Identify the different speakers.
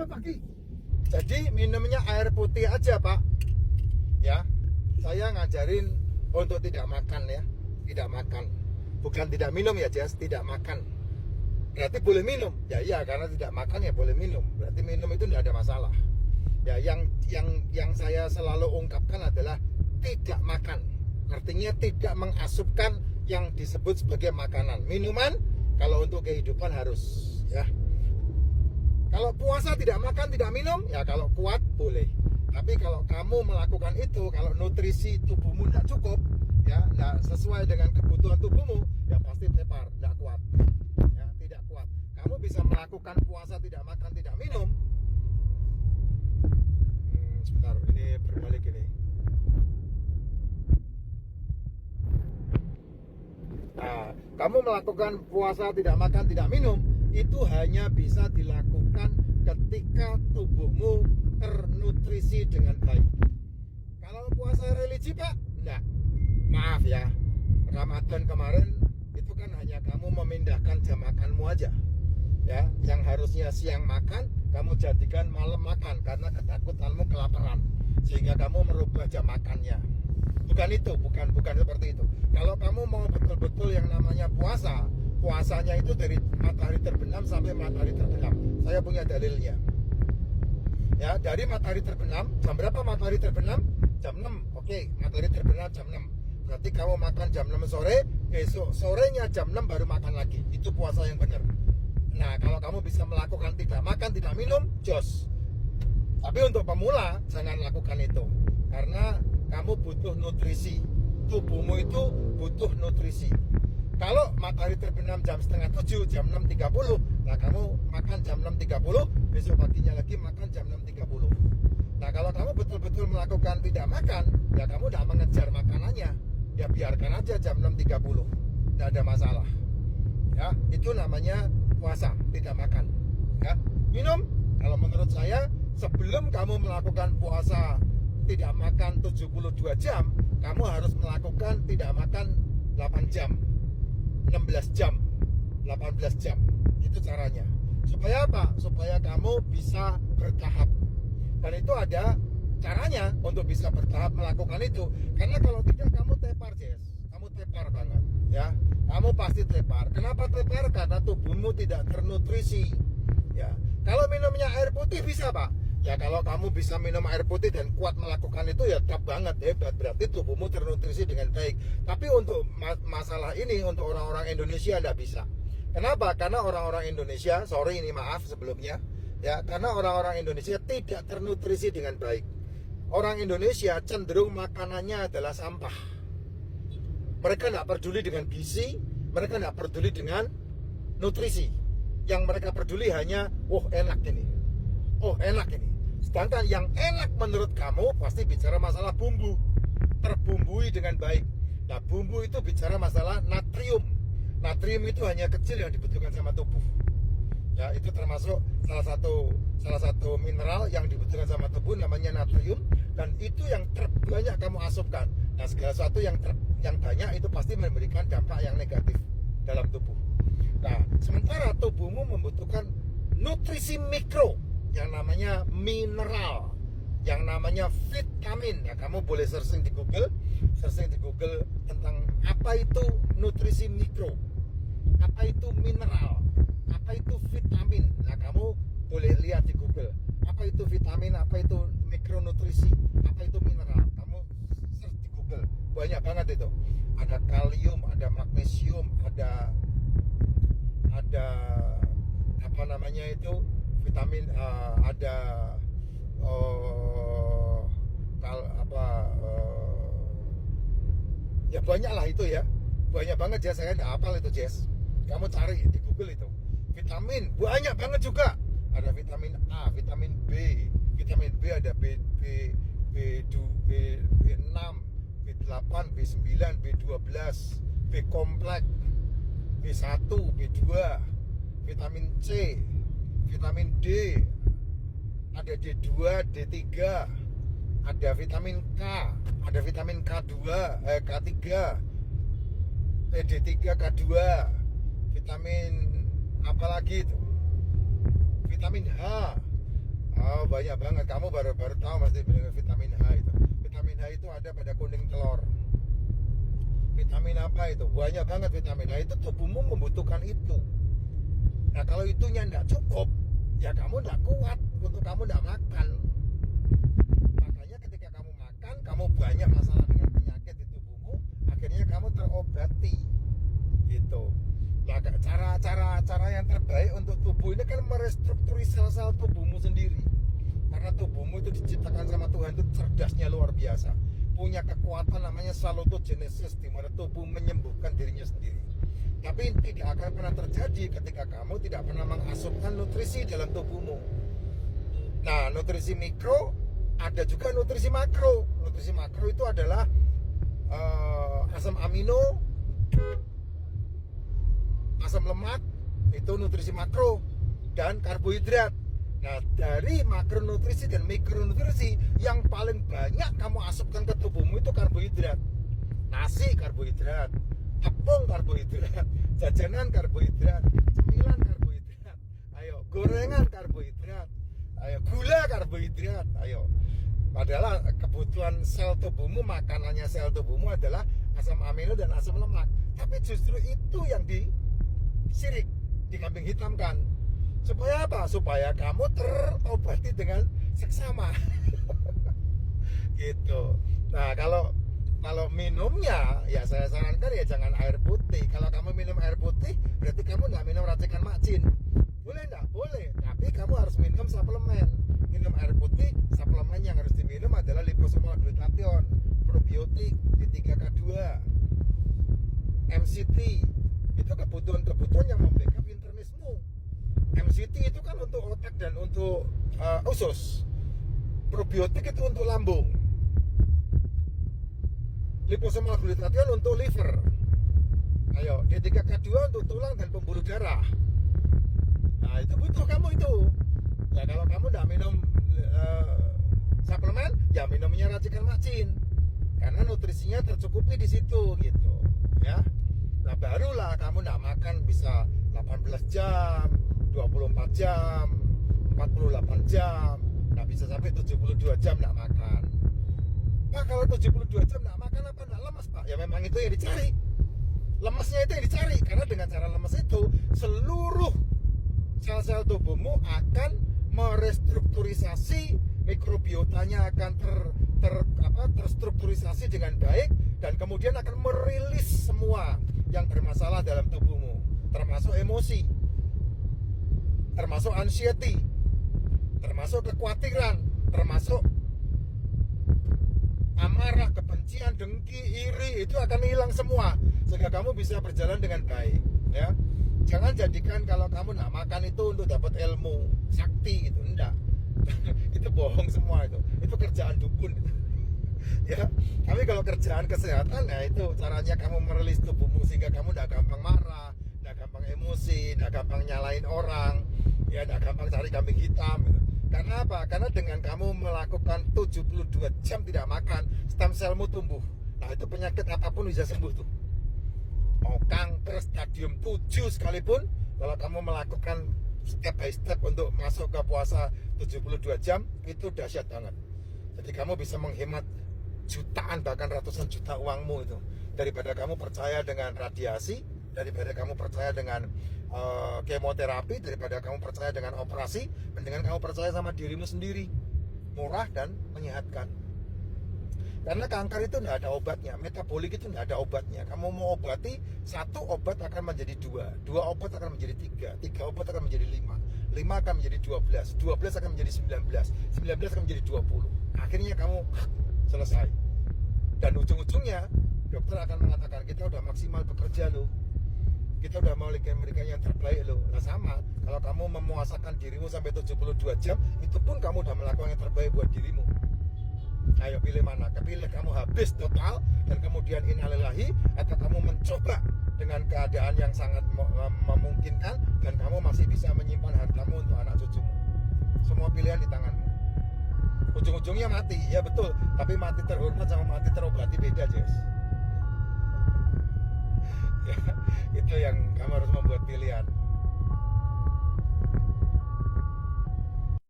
Speaker 1: selamat pagi. Jadi minumnya air putih aja Pak. Ya, saya ngajarin untuk tidak makan ya, tidak makan. Bukan tidak minum ya Jas, tidak makan. Berarti boleh minum. Ya iya, karena tidak makan ya boleh minum. Berarti minum itu tidak ada masalah. Ya, yang saya selalu ungkapkan adalah tidak makan. Artinya tidak mengasupkan yang disebut sebagai makanan. Minuman kalau untuk kehidupan harus ya. Kalau puasa tidak makan, tidak minum, ya kalau kuat boleh. Tapi kalau kamu melakukan itu, kalau nutrisi tubuhmu tidak cukup, ya tidak sesuai dengan kebutuhan tubuhmu, ya pasti tepar, tidak kuat. Ya, tidak kuat. Kamu bisa melakukan puasa tidak makan, tidak minum. Sebentar, ini berbalik ini. Nah, kamu melakukan puasa tidak makan, tidak minum, itu hanya bisa dilakukan ketika tubuhmu ternutrisi dengan baik. Kalau puasa religi Pak, enggak. Maaf ya, Ramadan kemarin itu kan hanya kamu memindahkan jam makanmu aja. Ya, yang harusnya siang makan, kamu jadikan malam makan karena ketakutanmu kelaparan, sehingga kamu merubah jam makannya. Bukan itu, bukan seperti itu. Kalau kamu mau betul-betul yang namanya puasanya itu dari matahari terbenam sampai matahari terbenam. Saya punya dalilnya. Ya, dari matahari terbenam, jam berapa matahari terbenam? Jam 6. Oke, matahari terbenam jam 6. Berarti kamu makan jam 6 sore, besok sorenya jam 6 baru makan lagi. Itu puasa yang benar. Nah, kalau kamu bisa melakukan tidak makan, tidak minum, jos. Tapi untuk pemula, jangan lakukan itu. Karena kamu butuh nutrisi. Tubuhmu itu butuh nutrisi. Kalau matahari terbenam jam setengah 7, jam 6.30, nah kamu makan jam 6.30, besok paginya lagi makan jam 6.30. Nah kalau kamu betul-betul melakukan tidak makan, ya kamu tidak mengejar makanannya, ya biarkan aja jam 6.30, tidak ada masalah. Ya, itu namanya puasa, tidak makan. Ya, minum, kalau menurut saya, sebelum kamu melakukan puasa tidak makan 72 jam, kamu harus melakukan tidak makan 8 jam. 16 jam, 18 jam. Itu caranya. Supaya apa? Supaya kamu bisa bertahap. Dan itu ada caranya untuk bisa bertahap melakukan itu. Karena kalau tidak kamu tepar, Jess. Kamu tepar banget, ya. Kamu pasti tepar. Kenapa tepar? Karena tubuhmu tidak ternutrisi. Ya. Kalau minumnya air putih bisa, Pak. Ya kalau kamu bisa minum air putih dan kuat melakukan itu ya top banget, hebat. Berarti tubuhmu ternutrisi dengan baik. Tapi untuk masalah ini untuk orang-orang Indonesia tidak bisa. Kenapa? Karena orang-orang Indonesia, sorry ini maaf sebelumnya, ya karena orang-orang Indonesia tidak ternutrisi dengan baik. Orang Indonesia cenderung makanannya adalah sampah. Mereka tidak peduli dengan gizi, mereka tidak peduli dengan nutrisi. Yang mereka peduli hanya, oh enak ini, oh enak ini. Sedangkan yang enak menurut kamu pasti bicara masalah bumbu, terbumbui dengan baik. Nah bumbu itu bicara masalah natrium. Natrium itu hanya kecil yang dibutuhkan sama tubuh. Ya itu termasuk salah satu mineral yang dibutuhkan sama tubuh namanya natrium, dan itu yang terbanyak kamu asupkan. Nah segala sesuatu yang banyak itu pasti memberikan dampak yang negatif dalam tubuh. Nah sementara tubuhmu membutuhkan nutrisi mikro yang namanya mineral, yang namanya vitamin. Ya kamu boleh searching di Google tentang apa itu nutrisi mikro, apa itu mineral, apa itu vitamin. Nah kamu boleh lihat di Google apa itu vitamin, apa itu mikronutrisi, apa itu mineral. Kamu search di Google, banyak banget itu. Ada kalium, ada magnesium, ada apa namanya itu vitamin, ada ya banyak lah itu ya, banyak banget ya. Saya nggak hafal itu Jess, kamu cari di Google itu vitamin banyak banget juga. Ada vitamin A, vitamin B ada B6, B8, B9, B12, B kompleks, B1, B2, vitamin C, vitamin D, ada D2, D3, ada vitamin K, ada vitamin K2, K3, D3, K2, vitamin apa lagi itu? Vitamin H, Oh, banyak banget. Kamu baru tahu pasti vitamin H itu. Vitamin H itu ada pada kuning telur. Vitamin apa itu? Banyak banget vitamin H itu, tubuhmu membutuhkan itu. Nah, kalau itunya tidak cukup, ya kamu tidak kuat untuk kamu tidak makan. Makanya ketika kamu makan, kamu banyak masalah dengan penyakit di tubuhmu, akhirnya kamu terobati. Gitu. Nah, cara yang terbaik untuk tubuh ini kan merestrukturisasi sel-sel tubuhmu sendiri. Karena tubuhmu itu diciptakan sama Tuhan itu cerdasnya luar biasa. Punya kekuatan namanya salutogenesis, di mana tubuh menyembuhkan dirinya sendiri. Tapi tidak akan pernah terjadi ketika kamu tidak pernah mengasupkan nutrisi dalam tubuhmu. Nah, nutrisi mikro ada juga nutrisi makro. Nutrisi makro itu adalah asam amino, asam lemak, itu nutrisi makro, dan karbohidrat. Nah, dari makronutrisi dan mikronutrisi yang paling banyak kamu asupkan ke tubuhmu itu karbohidrat. Nasi karbohidrat, tepung karbohidrat, jajanan karbohidrat, cemilan karbohidrat, ayo gorengan karbohidrat, ayo gula karbohidrat, ayo. Padahal kebutuhan sel tubuhmu, makanannya sel tubuhmu adalah asam amino dan asam lemak. Tapi justru itu yang disirik, dikambing hitamkan. Supaya apa? Supaya kamu terobati dengan seksama. Gitu. Nah, kalau minumnya, ya saya sarankan ya jangan air putih. Kalau kamu minum air putih, berarti kamu nggak minum racikan macin. Boleh nggak? Boleh. Tapi kamu harus minum suplemen. Minum air putih, suplemen yang harus diminum adalah liposomal glutathione, probiotik, D3K2, MCT. Itu kebutuhan yang membackup internismu. MCT itu kan untuk otak dan untuk usus. Probiotik itu untuk lambung. Liposomal glutathione untuk liver. Ayo, D3K2 untuk tulang dan pembuluh darah. Nah, itu butuh kamu itu. Ya, kalau kamu tidak minum suplemen, ya minumnya racikan macin. Karena nutrisinya tercukupi di situ gitu, ya. Nah, barulah kamu tidak makan bisa 18 jam, 24 jam, 48 jam, nggak bisa sampai 72 jam nggak makan. Pak, kalau 72 jam nggak makan apa nggak lemas, Pak? Ya memang itu yang dicari. Lemasnya itu yang dicari, karena dengan cara lemas itu seluruh sel-sel tubuhmu akan merestrukturisasi, mikrobiotanya akan terstrukturisasi dengan baik, dan kemudian akan merilis semua yang bermasalah dalam tubuhmu, termasuk emosi, termasuk anxiety, termasuk kekhawatiran, termasuk amarah, kebencian, dengki, iri, itu akan hilang semua sehingga kamu bisa berjalan dengan baik, ya. Jangan jadikan kalau kamu nak makan itu untuk dapat ilmu sakti gitu, enggak. Itu bohong semua itu kerjaan dukun. Ya, tapi kalau kerjaan kesehatan, ya itu caranya kamu merilis tubuhmu sehingga kamu tidak gampang marah, tidak gampang emosi, tidak gampang nyalain orang, ya tidak gampang cari kambing hitam gitu. Karena apa? Karena dengan kamu melakukan 72 jam tidak makan, stem selmu tumbuh. Nah, itu penyakit apapun bisa sembuh tuh. Mau kanker stadium 7 sekalipun, kalau kamu melakukan step by step untuk masuk ke puasa 72 jam, itu dahsyat banget. Jadi kamu bisa menghemat jutaan, bahkan ratusan juta uangmu itu, daripada kamu percaya dengan radiasi, daripada kamu percaya dengan kemoterapi, daripada kamu percaya dengan operasi, mendingan kamu percaya sama dirimu sendiri. Murah dan menyehatkan. Karena kanker itu tidak ada obatnya, metabolik itu tidak ada obatnya. Kamu mau obati, satu obat akan menjadi dua obat akan menjadi tiga obat akan menjadi 5 akan menjadi 12 akan menjadi 19 akan menjadi 20. Akhirnya kamu selesai. Dan ujung-ujungnya dokter akan mengatakan, kita udah maksimal bekerja loh, kita udah mau memberikan yang terbaik loh. Nah, sama, kalau kamu memuasakan dirimu sampai 72 jam, itu pun kamu udah melakukan yang terbaik buat dirimu. Ayo pilih mana? Pilih kamu habis total dan kemudian innalillahi, atau kamu mencoba dengan keadaan yang sangat memungkinkan dan kamu masih bisa menyimpan hartamu untuk anak cucumu. Semua pilihan di tanganmu. Ujung-ujungnya mati, ya betul, tapi mati terhormat sama mati terobati beda, Jess. Ya, itu yang kamu harus membuat pilihan.